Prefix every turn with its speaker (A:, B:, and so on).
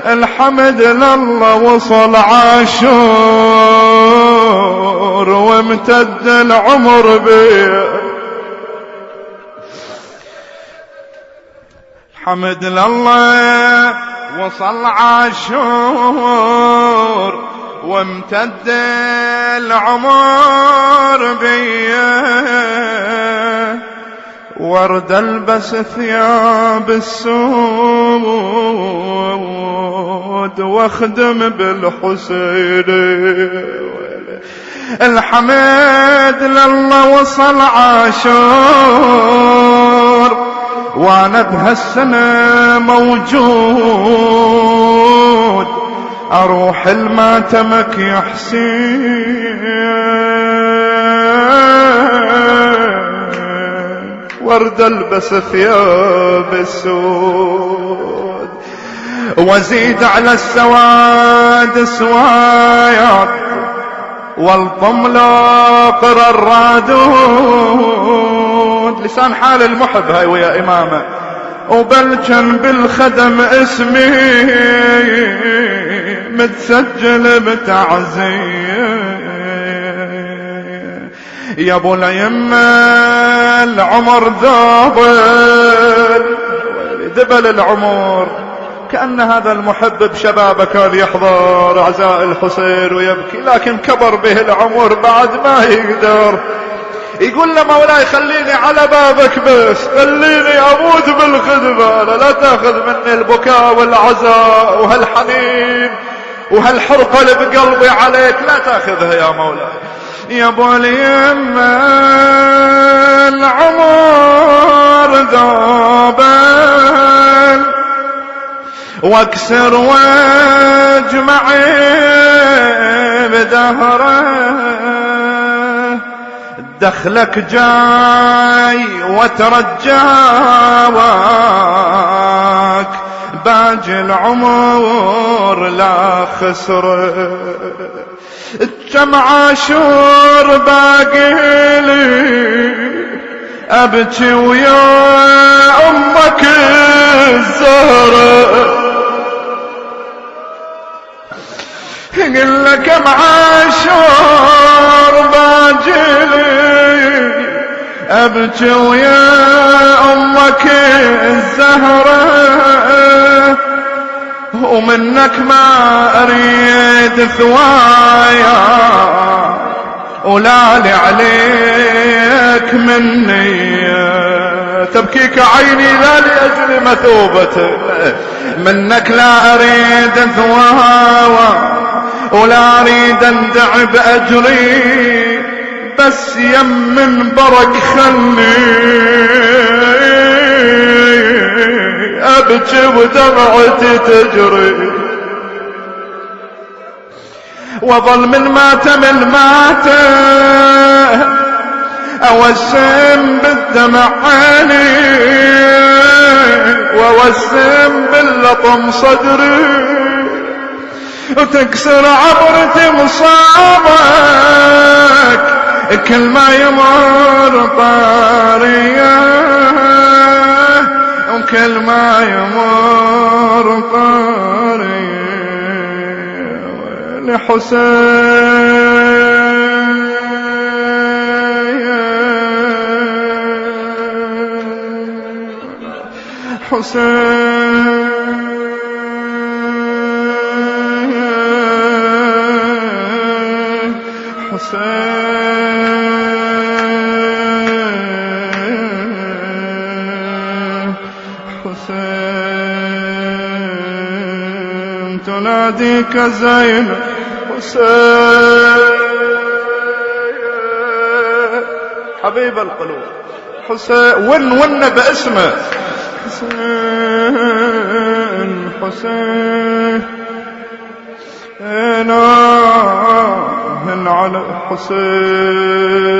A: الحمد لله وصل عاشور وامتد العمر بيه. الحمد لله وصل عاشور وامتد العمر بيه. ورد البس ثياب السود واخدم بالحسين. الحمد لله وصل عاشور وانا بهالسنة موجود اروح الماتمك يا حسين. ورد البس ثياب السود وزيد على السواد سوايات والطم لاقر الرادود. لسان حال المحب هاي ويا إمامة. وبالجن بالخدم اسمي متسجل بتعزية. يا ابو اليمة العمر دبل العمر. كأن هذا المحب بشبابه كان يحضر عزاء الحسين ويبكي، لكن كبر به العمر بعد ما يقدر. يقول له مولاي خليني على بابك بس، خليني اموت بالخدمة، لا تاخذ مني البكاء والعزاء وهالحنين وهالحرقة اللي بقلبي عليك، لا تاخذها يا مولاي. يا ابو اليمة العمر ذابل واكسر واجمع بدهره. دخلك جاي وترجاك باجي العمر لا خسره. كم عاشور باقي لي ابكي ويا امك الزهره. قل لك كم عاشور باقي لي ابكي ويا امك الزهره. ومنك ما اريد ثوايا ولا لي عليك مني. تبكيك عيني لا لاجل مثوبتك، منك لا اريد ثوايا ولا اريد اندع باجري، بس يم من برك خلي ابكي ودمعتي تجري. وظل من ماتم الماتم اوسم بالدمع عيني واوسم باللطم صدري، وتكسر عبرتي مصابك كل ما يمر طاريه، وكل ما يمر طاريه. لحسين حسين حسين تناديك زينب حسين حبيب القلوب حسين ون باسمه حسين حسين على حسين